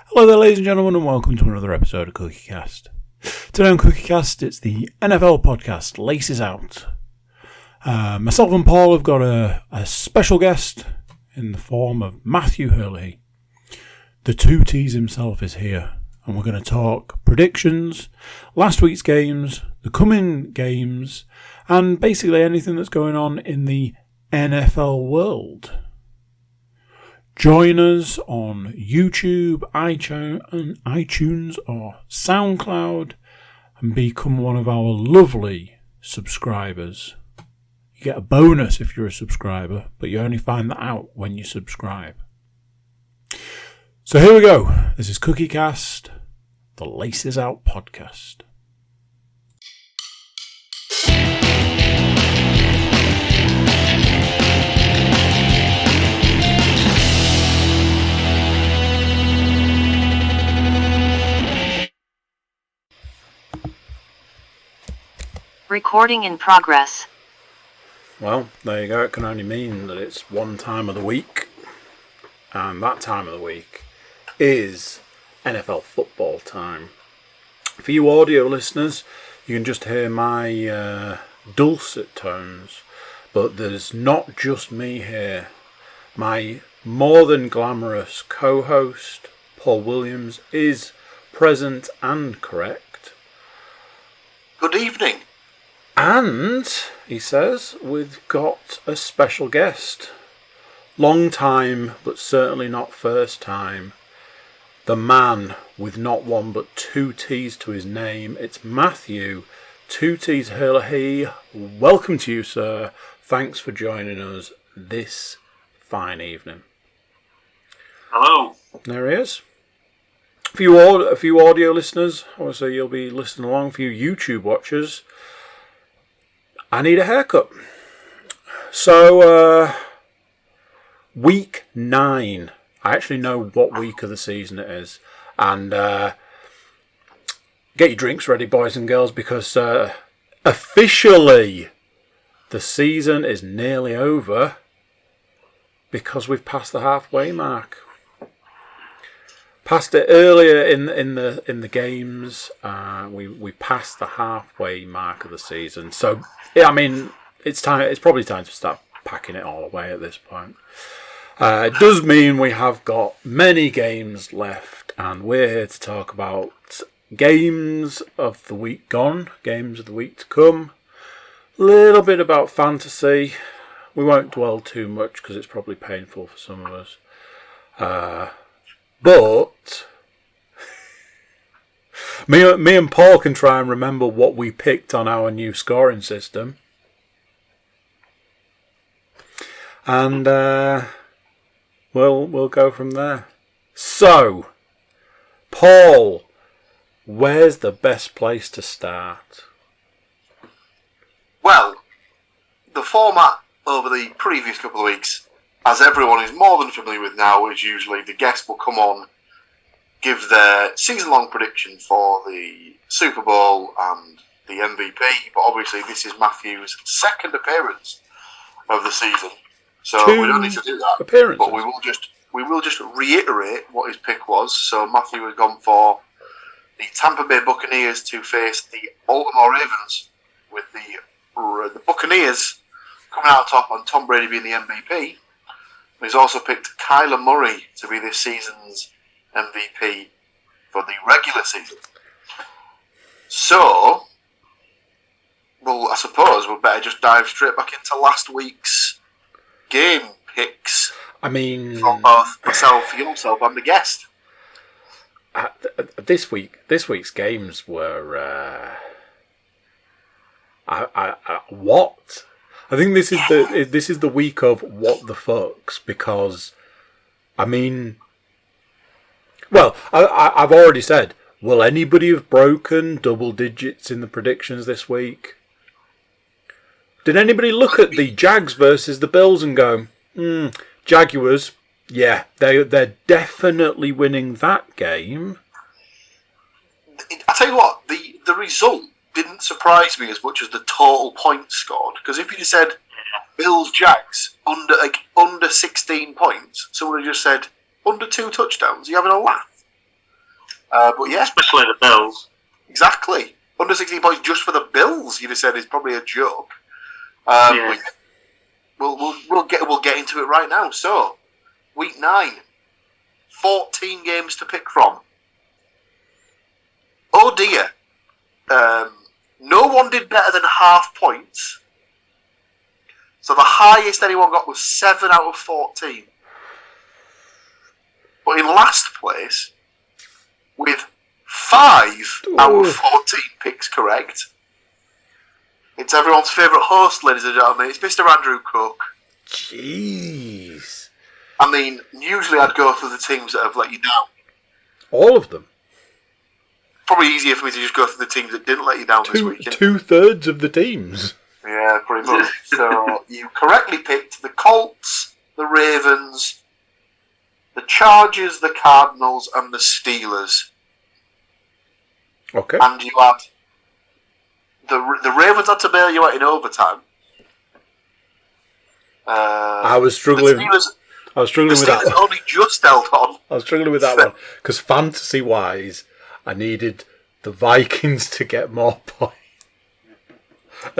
Hello there, ladies and gentlemen, and welcome to another episode of CookieCast. Today on CookieCast, it's the NFL podcast, Laces Out. Myself and Paul have got a special guest in the form of Matthew Herlihy. The 2Ts himself is here, and we're going to talk predictions, last week's games, the coming games, and basically anything that's going on in the NFL world. Join us on YouTube, iTunes or SoundCloud and become one of our lovely subscribers. You get a bonus if you're a subscriber, but you only find that out when you subscribe. So here we go. This is CookieCast, the Laces Out podcast. Recording in progress. Well, there you go. It can only mean that it's one time of the week. And that time of the week is NFL football time. For you audio listeners, you can just hear my dulcet tones. But there's not just me here. My more than glamorous co-host, Paul Williams, is present and correct. Good evening. And, he says, we've got a special guest. Long time, but certainly not first time. The man with not one but two T's to his name. It's Matthew, 2T's Herlihy. Welcome to you, sir. Thanks for joining us this fine evening. Hello. There he is. A few audio listeners, obviously you'll be listening along. A few YouTube watchers. I need a haircut. So, week 9. I actually know what week of the season it is. And get your drinks ready, boys and girls, because officially the season is nearly over because we've passed the halfway mark. Passed it earlier in the games. We passed the halfway mark of the season. So yeah, I mean it's time. It's probably time to start packing it all away at this point. It does mean we have got many games left, and we're here to talk about games of the week gone, games of the week to come. A little bit about fantasy. We won't dwell too much because it's probably painful for some of us. But me and Paul can try and remember what we picked on our new scoring system. And we'll go from there. So, Paul, where's the best place to start? Well, the format over the previous couple of weeks, as everyone is more than familiar with now, is usually the guest will come on, give their season-long prediction for the Super Bowl and the MVP. But obviously, this is Matthew's second appearance of the season, so we don't need to do that. Appearances. But we will just reiterate what his pick was. So Matthew has gone for the Tampa Bay Buccaneers to face the Baltimore Ravens, with the Buccaneers coming out top and Tom Brady being the MVP. He's also picked Kyler Murray to be this season's MVP for the regular season. So, well, I suppose we'd better just dive straight back into last week's game picks. I mean, from both myself, yourself, and the guest. This week's games were what? I think this is the week of what the fucks, because I mean, well, I've already said, will anybody have broken double digits in the predictions this week? Did anybody look at the Jags versus the Bills and go, Jaguars, yeah, they're definitely winning that game? I tell you what, the result didn't surprise me as much as the total points scored. Because if you just said Bills Jags under 16 points, someone had just said under 2 touchdowns, you're having a laugh. But yeah, especially the Bills. exactly. Under 16 points just for the Bills, you'd have said is probably a joke. Yeah. But we'll get into it right now. So, week 9, 14 games to pick from. Oh dear. No one did better than half points. So the highest anyone got was 7 out of 14. But in last place, with 5 out of 14 picks correct, it's everyone's favourite host, ladies and gentlemen. It's Mr. Andrew Cook. Jeez. I mean, usually I'd go through the teams that have let you down. All of them. Probably easier for me to just go through the teams that didn't let you down this weekend. 2/3 of the teams. Yeah, pretty much. So you correctly picked the Colts, the Ravens, the Chargers, the Cardinals, and the Steelers. Okay. And you had the Ravens had to bail you out in overtime. I was struggling. I was struggling with that Steelers one. only just held on. I was struggling with that one because fantasy-wise, I needed the Vikings to get more points.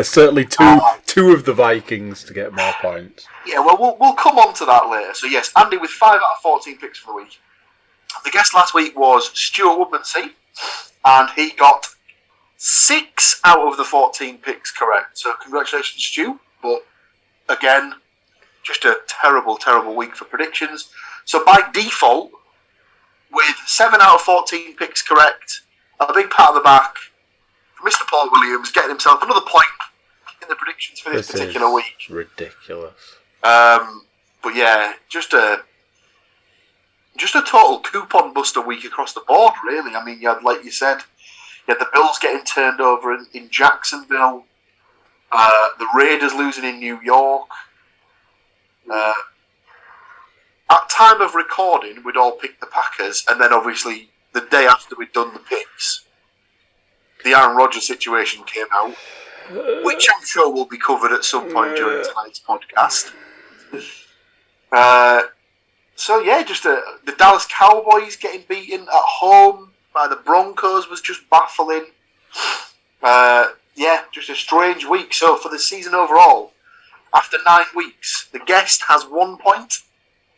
Certainly two of the Vikings to get more points. Yeah, well, we'll come on to that later. So yes, Andy with 5 out of 14 picks for the week. The guest last week was Stuart Woodmansey, and he got 6 out of the 14 picks correct. So congratulations, Stu. But again, just a terrible, terrible week for predictions. So by default, with 7 out of 14 picks correct, a big pat on the back for Mr. Paul Williams, getting himself another point in the predictions for this particular week. Ridiculous. But yeah, just a total coupon buster week across the board, really. I mean, you had, like you said, you had the Bills getting turned over in Jacksonville, the Raiders losing in New York. At time of recording, we'd all picked the Packers, and then obviously the day after we'd done the picks, the Aaron Rodgers situation came out, which I'm sure will be covered at some point during tonight's podcast. So yeah, just the Dallas Cowboys getting beaten at home by the Broncos was just baffling. Yeah, just a strange week. So for the season overall, after 9 weeks, the guest has 1 point.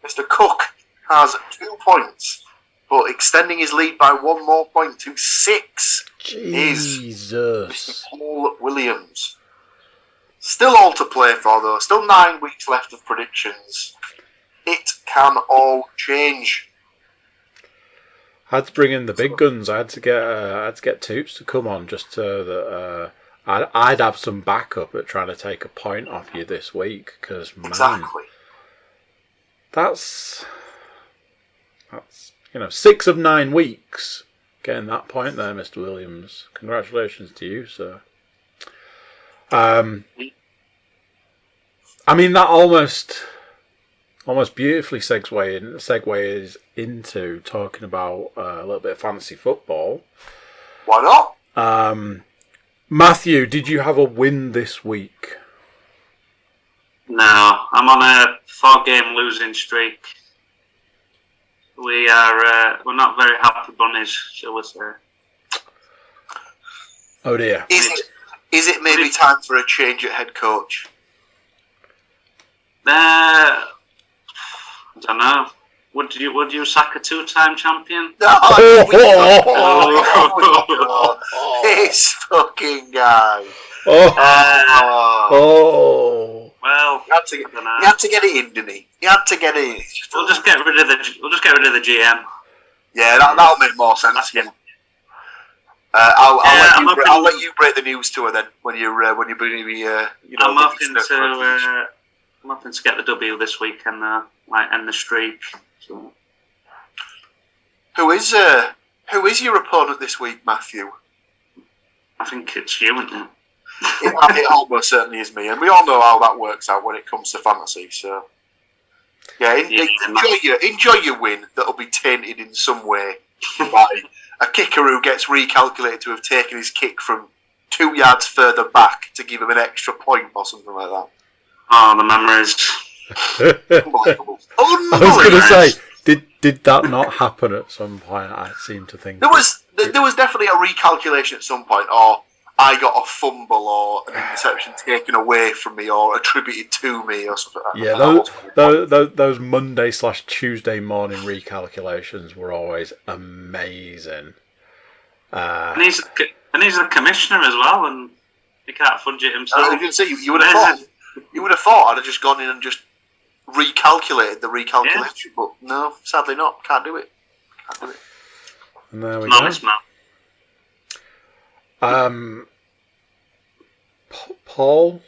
Mr. Cook has 2 points, but extending his lead by 1 more point to 6 is Mr. Paul Williams. Still all to play for, though. Still 9 weeks left of predictions. It can all change. I had to bring in the big guns. I had to get Toops to come on just so that I'd have some backup at trying to take a point off you this week. Because man, Exactly. That's 6 of 9 weeks getting that point there, Mr. Williams. Congratulations to you, sir. I mean, that almost beautifully segues into talking about a little bit of fantasy football. Why not? Matthew, did you have a win this week? No, I'm on a 4-game losing streak. We're not very happy bunnies, shall we say? Oh dear. Is it maybe time for a change at head coach? I don't know. Would you sack a 2-time champion? No, this fucking guy. Well, you had to get it in, didn't he? You had to get it in. We'll just get rid of the GM. Yeah, that'll make more sense. Yeah. I'll let you break the news to her then when you're I'm hoping to get the W this week and end the streak. So. Who is your opponent this week, Matthew? I think it's you, isn't it? It almost certainly is me, and we all know how that works out when it comes to fantasy. So, yeah, enjoy your win. That'll be tainted in some way by a kicker who gets recalculated to have taken his kick from 2 yards further back to give him an extra point or something like that. Oh, the memories. Unbelievable. I was going to say, Did that not happen at some point? I seem to think there was definitely a recalculation at some point, or I got a fumble or an interception taken away from me or attributed to me or something like that. Yeah, those Monday/Tuesday morning recalculations were always amazing. And he's the commissioner as well, and he can't fudge it himself. You can see, you would have thought I'd have just gone in and just recalculated the recalculation, but no, sadly not. Can't do it. And there we Honest go. Man. Paul?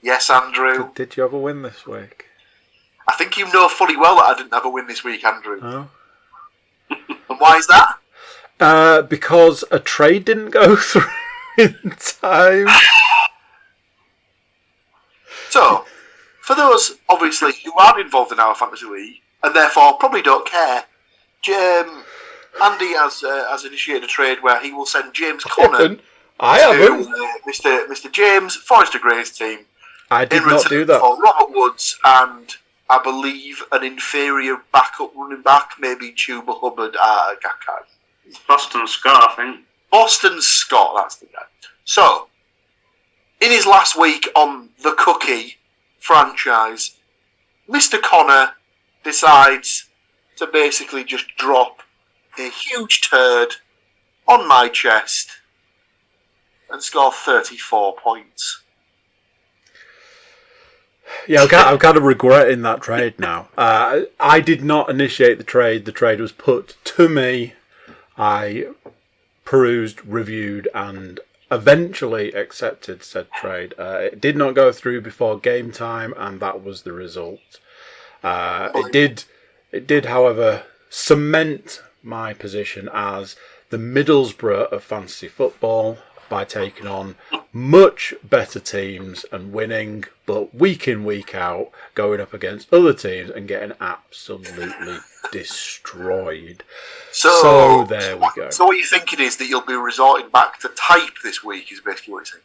Yes, Andrew. Did you have a win this week? I think you know fully well that I didn't have a win this week, Andrew. Oh. And why is that? Because a trade didn't go through in time. So, for those, obviously, who aren't involved in our fantasy league, and therefore probably don't care, Andy has initiated a trade where he will send James Conner I haven't. Mr. James Forrester Gray's team. I did not do that. For Robert Woods and I believe an inferior backup running back, maybe Chuba Hubbard Gakai. Boston Scott, I think. Boston Scott, that's the guy. So, in his last week on the Cookie franchise, Mr. Connor decides to basically just drop a huge turd on my chest and score 34 points. Yeah, I'm kind of regretting that trade now. I did not initiate the trade. The trade was put to me. I perused, reviewed, and eventually accepted said trade. It did not go through before game time, and that was the result. It did, however, cement my position as the Middlesbrough of fantasy football by taking on much better teams and winning, but week in, week out, going up against other teams and getting absolutely destroyed. So there we go. So what you're thinking is that you'll be resorting back to type this week, is basically what you're saying.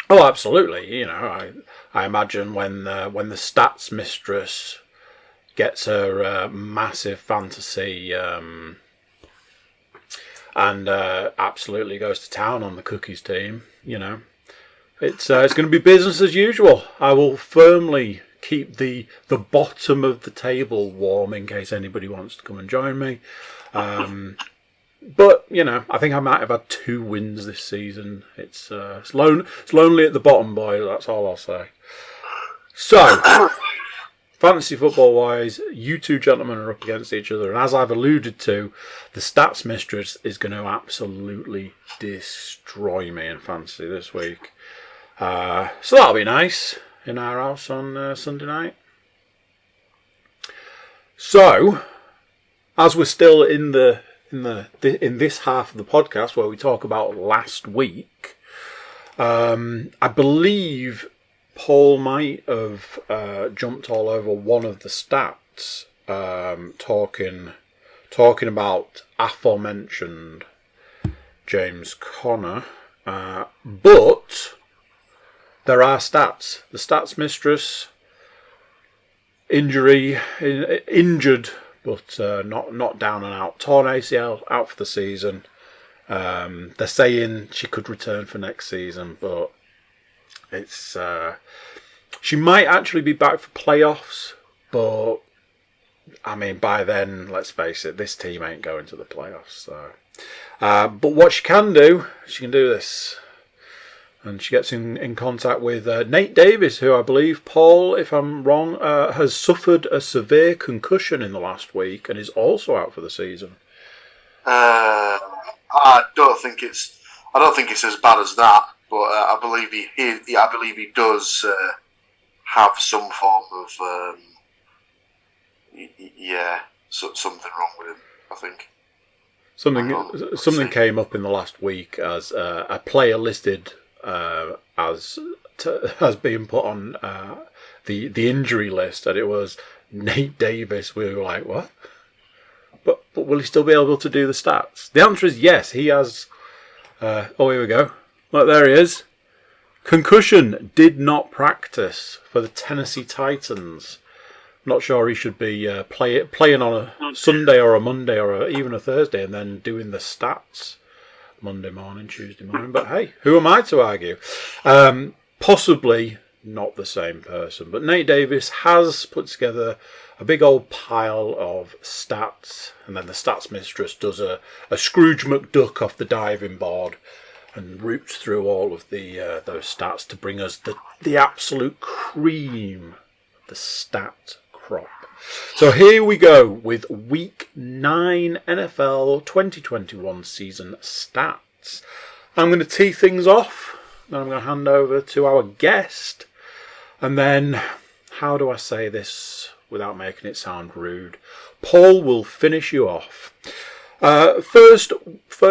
Oh, absolutely. You know, I imagine when the stats mistress gets her massive fantasy and absolutely goes to town on the Cookies team, you know, it's going to be business as usual. I will firmly keep the bottom of the table warm in case anybody wants to come and join me. But, you know, I think I might have had 2 wins this season. It's lonely at the bottom, boy. That's all I'll say. So, fantasy football-wise, you two gentlemen are up against each other. And as I've alluded to, the stats mistress is going to absolutely destroy me in fantasy this week. So that'll be nice in our house on Sunday night. So, as we're still in this half of the podcast where we talk about last week, I believe Paul might have jumped all over one of the stats, talking about aforementioned James Conner, but there are stats. The stats mistress injured, but not down and out. Torn ACL, out for the season. They're saying she could return for next season, but it's she might actually be back for playoffs. But I mean, by then, let's face it, this team ain't going to the playoffs. So, but what she can do this. And she gets in contact with Nate Davis, who I believe, Paul, if I'm wrong, has suffered a severe concussion in the last week and is also out for the season. I don't think it's as bad as that, but I believe he does have some form of something wrong with him. I think something came up in the last week as a player listed as being put on the injury list, and it was Nate Davis. We were like, what? But will he still be able to do the stats? The answer is yes. He has. Here we go. Look, there he is. Concussion, did not practice for the Tennessee Titans. Not sure he should be playing on a Sunday or a Monday or even a Thursday and then doing the stats Monday morning, Tuesday morning. But hey, who am I to argue? Possibly not the same person. But Nate Davis has put together a big old pile of stats, and then the stats mistress does a Scrooge McDuck off the diving board and roots through all of those stats to bring us the absolute cream of the stat crop. So here we go with Week 9 NFL 2021 season stats. I'm going to tee things off, then I'm going to hand over to our guest, and then, how do I say this without making it sound rude? Paul will finish you off. First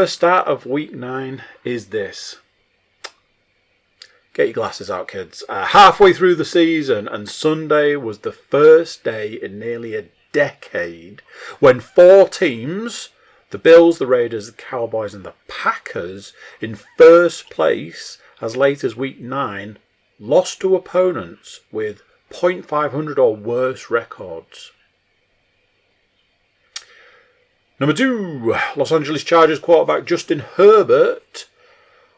stat of Week 9 is this. Get your glasses out, kids. Halfway through the season, and Sunday was the first day in nearly a decade when 4 teams, the Bills, the Raiders, the Cowboys and the Packers, in first place as late as Week 9, lost to opponents with .500 or worse records. Number 2, Los Angeles Chargers quarterback Justin Herbert,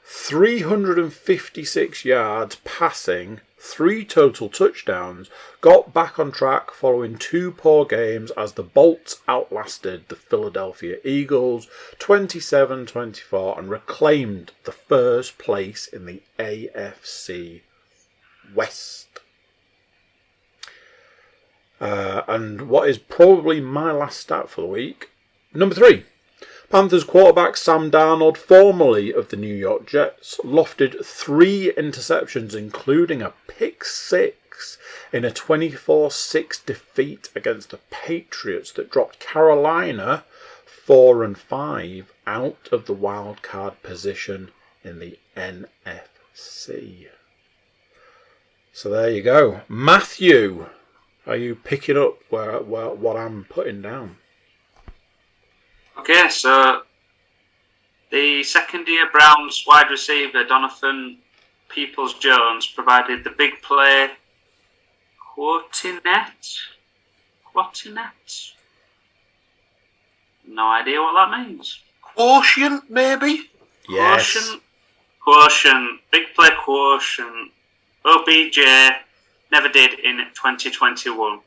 356 yards passing, 3 total touchdowns, got back on track following 2 poor games as the Bolts outlasted the Philadelphia Eagles 27-24 and reclaimed the first place in the AFC West. And what is probably my last stat for the week, number 3. Panthers quarterback Sam Darnold, formerly of the New York Jets, lofted 3 interceptions, including a pick 6 in a 24-6 defeat against the Patriots that dropped Carolina 4-5 out of the wild card position in the NFC. So there you go. Matthew, are you picking up where what I'm putting down? Okay, so the second-year Browns wide receiver Donovan Peoples-Jones provided the big play Quotinet? No idea what that means. Quotient, maybe? Yes. Quotient. Big play quotient. OBJ never did in 2021.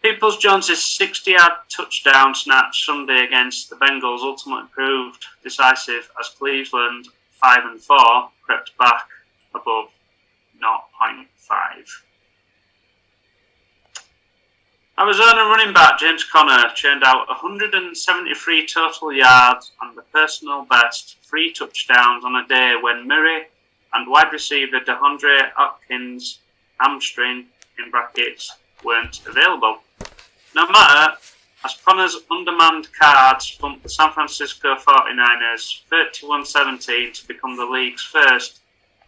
Peoples-Jones' 60-yard touchdown snatch Sunday against the Bengals ultimately proved decisive as Cleveland, 5-4, crept back above 0.5. Arizona running back James Conner churned out 173 total yards and the personal best 3 touchdowns on a day when Murray and wide receiver DeAndre Hopkins' hamstring, in brackets, weren't available. No matter, as Connor's undermanned cards bumped the San Francisco 49ers 31-17 to become the league's first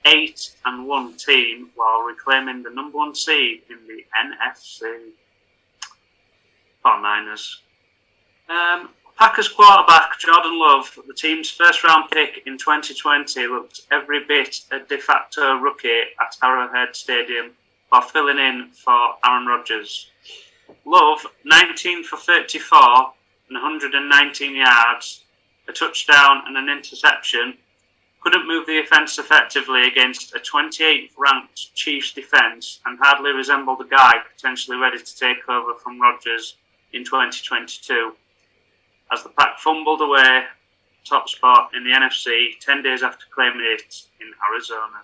8-1 team while reclaiming the number 1 seed in the NFC. 49ers. Packers quarterback Jordan Love, the team's first-round pick in 2020, looked every bit a de facto rookie at Arrowhead Stadium while filling in for Aaron Rodgers. Love, 19 for 34 and 119 yards, a touchdown and an interception, couldn't move the offence effectively against a 28th ranked Chiefs defence and hardly resembled a guy potentially ready to take over from Rodgers in 2022. As the Pack fumbled away top spot in the NFC 10 days after claiming it in Arizona.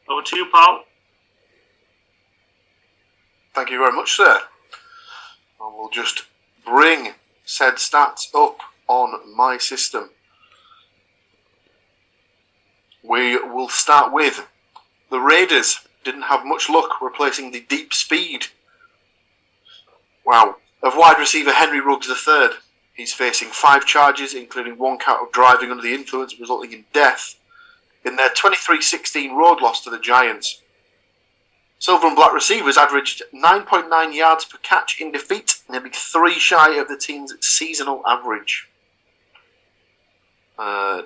Over to you, Paul. Thank you very much, sir. I will just bring said stats up on my system. We will start with the Raiders. Didn't have much luck replacing the deep speed. Wow. Of wide receiver Henry Ruggs III. He's facing 5 charges, including 1 count of driving under the influence, resulting in death in their 23-16 road loss to the Giants. Silver and black receivers averaged 9.9 yards per catch in defeat, nearly 3 shy of the team's seasonal average.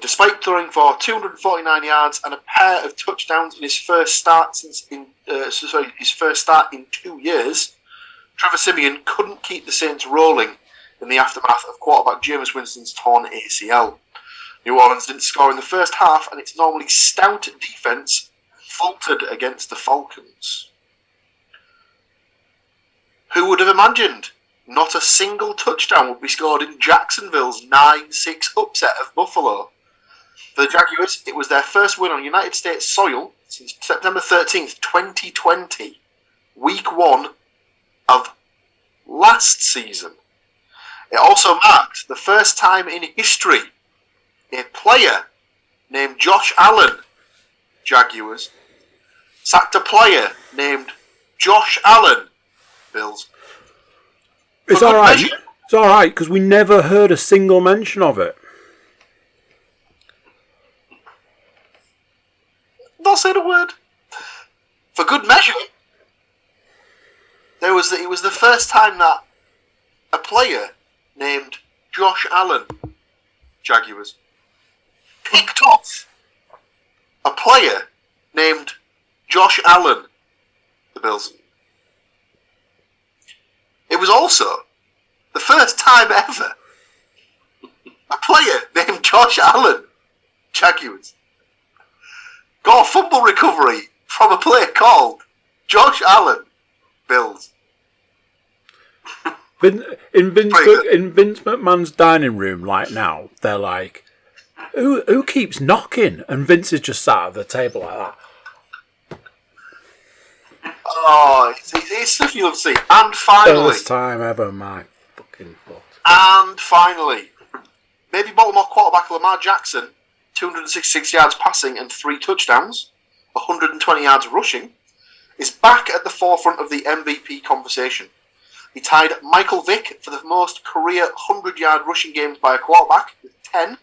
Despite throwing for 249 yards and a pair of touchdowns in his first start since his first start in 2 years, Trevor Siemian couldn't keep the Saints rolling in the aftermath of quarterback Jameis Winston's torn ACL. New Orleans didn't score in the first half, and its normally stout defense faltered against the Falcons. Who would have imagined not a single touchdown would be scored in Jacksonville's 9-6 upset of Buffalo? For the Jaguars, it was their first win on United States soil since September 13th, 2020, week 1 of last season. It also marked the first time in history a player named Josh Allen, Jaguars, sacked a player named Josh Allen, Bills. It's all right. It's all right because we never heard a single mention of it. Not saying a word. For good measure, it was the first time that a player named Josh Allen, Jaguars, picked off a player named Josh Allen, the Bills. It was also the first time ever a player named Josh Allen, Jaguars, got a fumble recovery from a player called Josh Allen, Bills. In Vince McMahon's dining room right now, they're like, who keeps knocking? And Vince is just sat at the table like that. Oh, it's stuff you love to see. And finally, First time ever, my fucking foot. And finally, maybe Baltimore quarterback Lamar Jackson, 266 yards passing and 3 touchdowns, 120 yards rushing, is back at the forefront of the MVP conversation. He tied Michael Vick for the most career 100-yard rushing games by a quarterback with 10,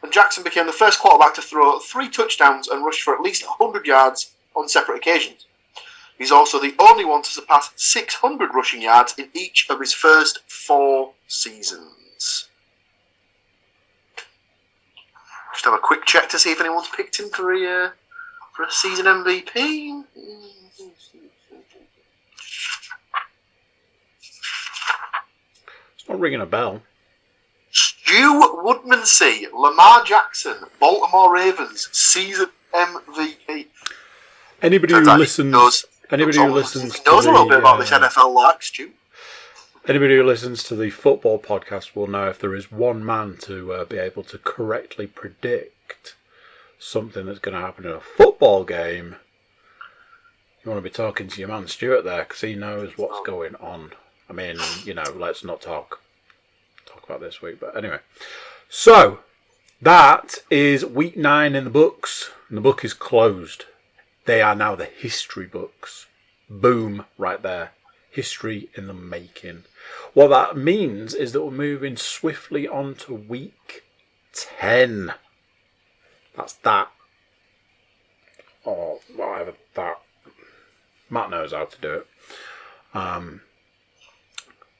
and Jackson became the first quarterback to throw 3 touchdowns and rush for at least 100 yards on separate occasions. He's also the only one to surpass 600 rushing yards in each of his first 4 seasons. Just have a quick check to see if anyone's picked him for a season MVP. It's not ringing a bell. Stu Woodmansey, Lamar Jackson, Baltimore Ravens, season MVP. Anybody who listens, anybody who listens to knows a little bit about this NFL like Stu. Anybody who listens to the football podcast will know if there is one man to be able to correctly predict something that's going to happen in a football game, you want to be talking to your man Stuart there because he knows what's going on. I mean, let's not talk about this week, but anyway. So, that is week 9 in the books, and the book is closed. They are now the history books. Boom, right there. History in the making. What that means is that we're moving swiftly on to week 10. That's that. Or whatever that. Matt knows how to do it.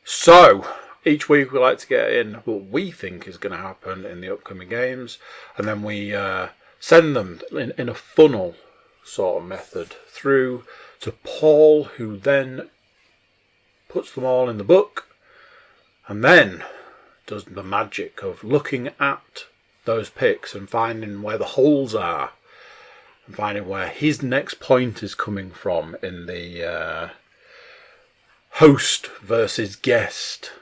So, each week we like to get in what we think is going to happen in the upcoming games, and then we send them in a funnel sort of method through to Paul, who then puts them all in the book and then does the magic of looking at those picks and finding where the holes are and finding where his next point is coming from in the host versus guest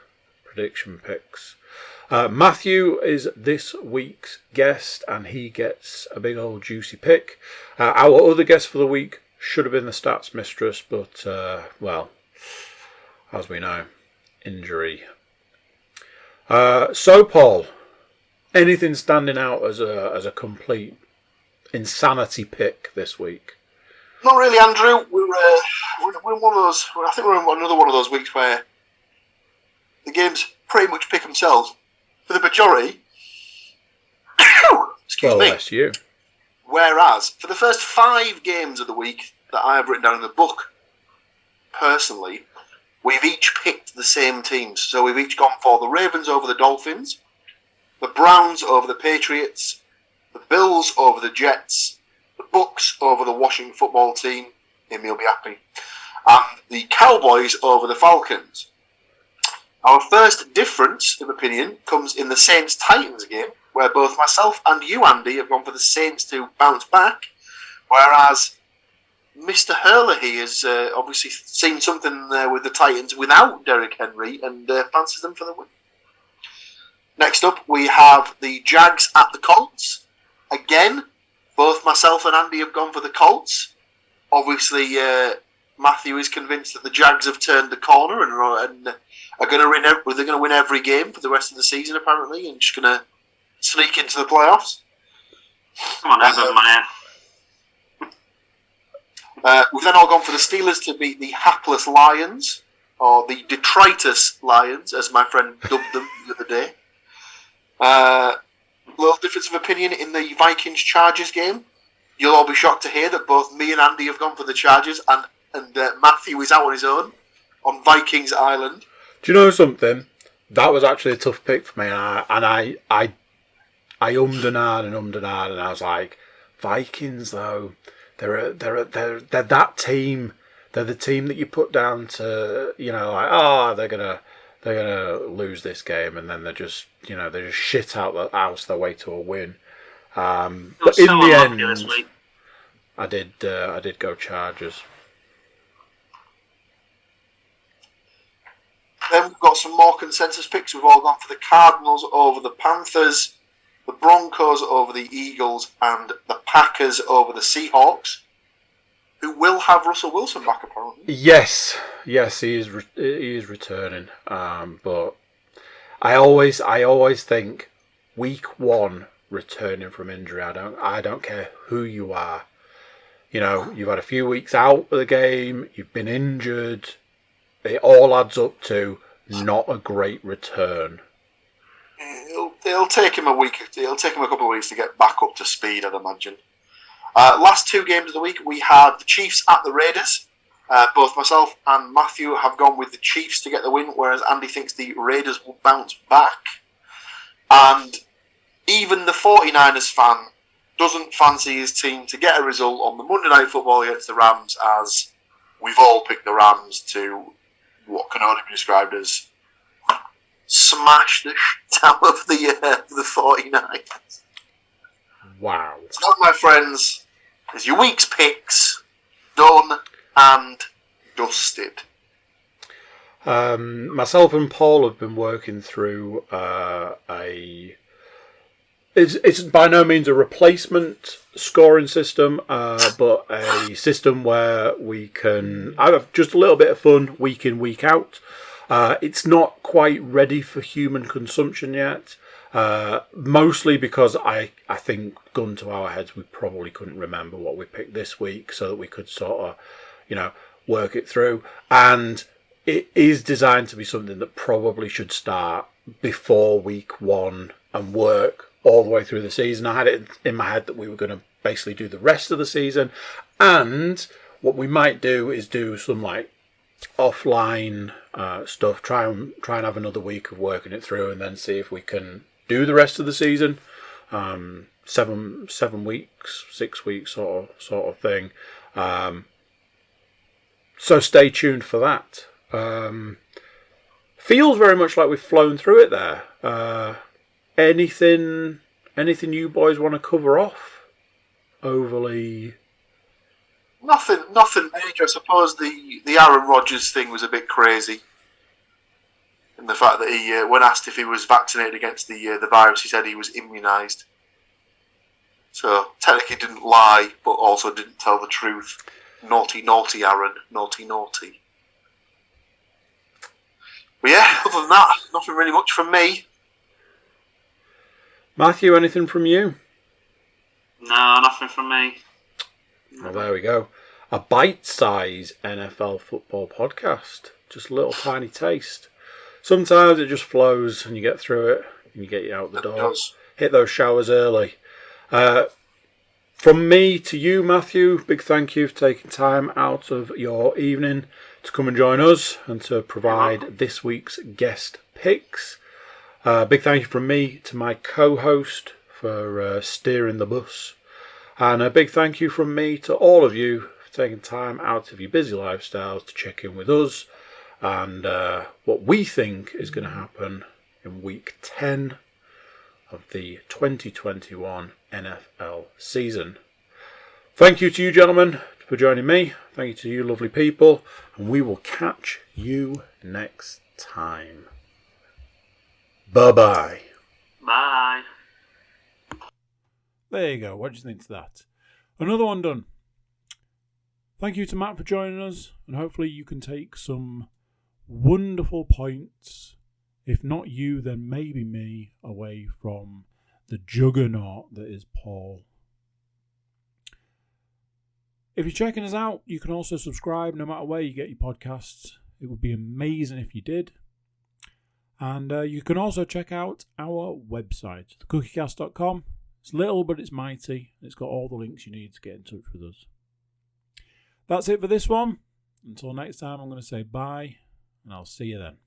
prediction picks. Matthew is this week's guest and he gets a big old juicy pick. Our other guest for the week should have been the stats mistress, but as we know, injury. So Paul, anything standing out as a complete insanity pick this week? Not really, Andrew. We're in one of those. I think we're in another one of those weeks where the games pretty much pick themselves for the majority. Excuse me. That's you. Whereas for the first 5 games of the week that I have written down in the book, personally, we've each picked the same teams. So we've each gone for the Ravens over the Dolphins, the Browns over the Patriots, the Bills over the Jets, the Bucks over the Washington football team, He'll be happy. And the Cowboys over the Falcons. Our first difference of opinion comes in the Saints-Titans game, where both myself and you, Andy, have gone for the Saints to bounce back, whereas Mr. Herlihy has obviously seen something there with the Titans without Derrick Henry and fancies them for the win. Next up, we have the Jags at the Colts. Again, both myself and Andy have gone for the Colts. Obviously, Matthew is convinced that the Jags have turned the corner and are going to win. They're going to win every game for the rest of the season, apparently, and just going to sneak into the playoffs. Come on, Evan, man. We've then all gone for the Steelers to beat the hapless Lions, or the detritus Lions, as my friend dubbed them the other day. Little difference of opinion in the Vikings-Chargers game. You'll all be shocked to hear that both me and Andy have gone for the Chargers, and Matthew is out on his own on Vikings Island. Do you know something? That was actually a tough pick for me, and I ummed and ahed, and I was like, Vikings though, they're that team. They're the team that you put down to, they're gonna lose this game, and then they just shit out the house their way to a win. But in the end, I did go Chargers. Then we've got some more consensus picks. We've all gone for the Cardinals over the Panthers, the Broncos over the Eagles, and the Packers over the Seahawks, who will have Russell Wilson back apparently. Yes, he is returning. But I always think week 1 returning from injury. I don't care who you are. You've had a few weeks out of the game. You've been injured. It all adds up to not a great return. It'll take him a week. It'll take him a couple of weeks to get back up to speed, I'd imagine. Last 2 games of the week, we had the Chiefs at the Raiders. Both myself and Matthew have gone with the Chiefs to get the win, whereas Andy thinks the Raiders will bounce back. And even the 49ers fan doesn't fancy his team to get a result on the Monday Night Football against the Rams, as we've all picked the Rams to what can only be described as smash the shit out of the 49ers. Wow. So, my friends, is your week's picks done and dusted. Myself and Paul have been working through It's by no means a replacement scoring system, but a system where we can have just a little bit of fun week in, week out. It's not quite ready for human consumption yet, mostly because I think, gun to our heads, we probably couldn't remember what we picked this week, so that we could sort of, work it through. And it is designed to be something that probably should start before week 1 and work all the way through the season. I had it in my head that we were going to basically do the rest of the season, and what we might do is do some offline stuff, try and have another week of working it through, and then see if we can do the rest of the season. 7 weeks, 6 weeks sort of thing. So stay tuned for that. Feels very much like we've flown through it there. Anything you boys want to cover off? Overly? Nothing major. I suppose the Aaron Rodgers thing was a bit crazy. And the fact that he, when asked if he was vaccinated against the virus, he said he was immunised. So technically didn't lie, but also didn't tell the truth. Naughty, naughty Aaron. Naughty, naughty. But yeah, other than that, nothing really much from me. Matthew, anything from you? No, nothing from me. Well, there we go. A bite-size NFL football podcast. Just a little tiny taste. Sometimes it just flows and you get through it and you get you out the door. Hit those showers early. From me to you, Matthew, big thank you for taking time out of your evening to come and join us and to provide this week's guest picks. Big thank you from me to my co-host for steering the bus. And a big thank you from me to all of you for for taking time out of your busy lifestyles to check in with us and what we think is going to happen in week 10 of the 2021 NFL season. Thank you to you, gentlemen, for joining me. Thank you to you, lovely people. And we will catch you next time. Bye-bye. Bye. There you go. What do you think to that? Another one done. Thank you to Matt for joining us. And hopefully you can take some wonderful points, if not you, then maybe me, away from the juggernaut that is Paul. If you're checking us out, you can also subscribe no matter where you get your podcasts. It would be amazing if you did. And you can also check out our website, thecookiecast.com. It's little, but it's mighty. It's got all the links you need to get in touch with us. That's it for this one. Until next time, I'm going to say bye, and I'll see you then.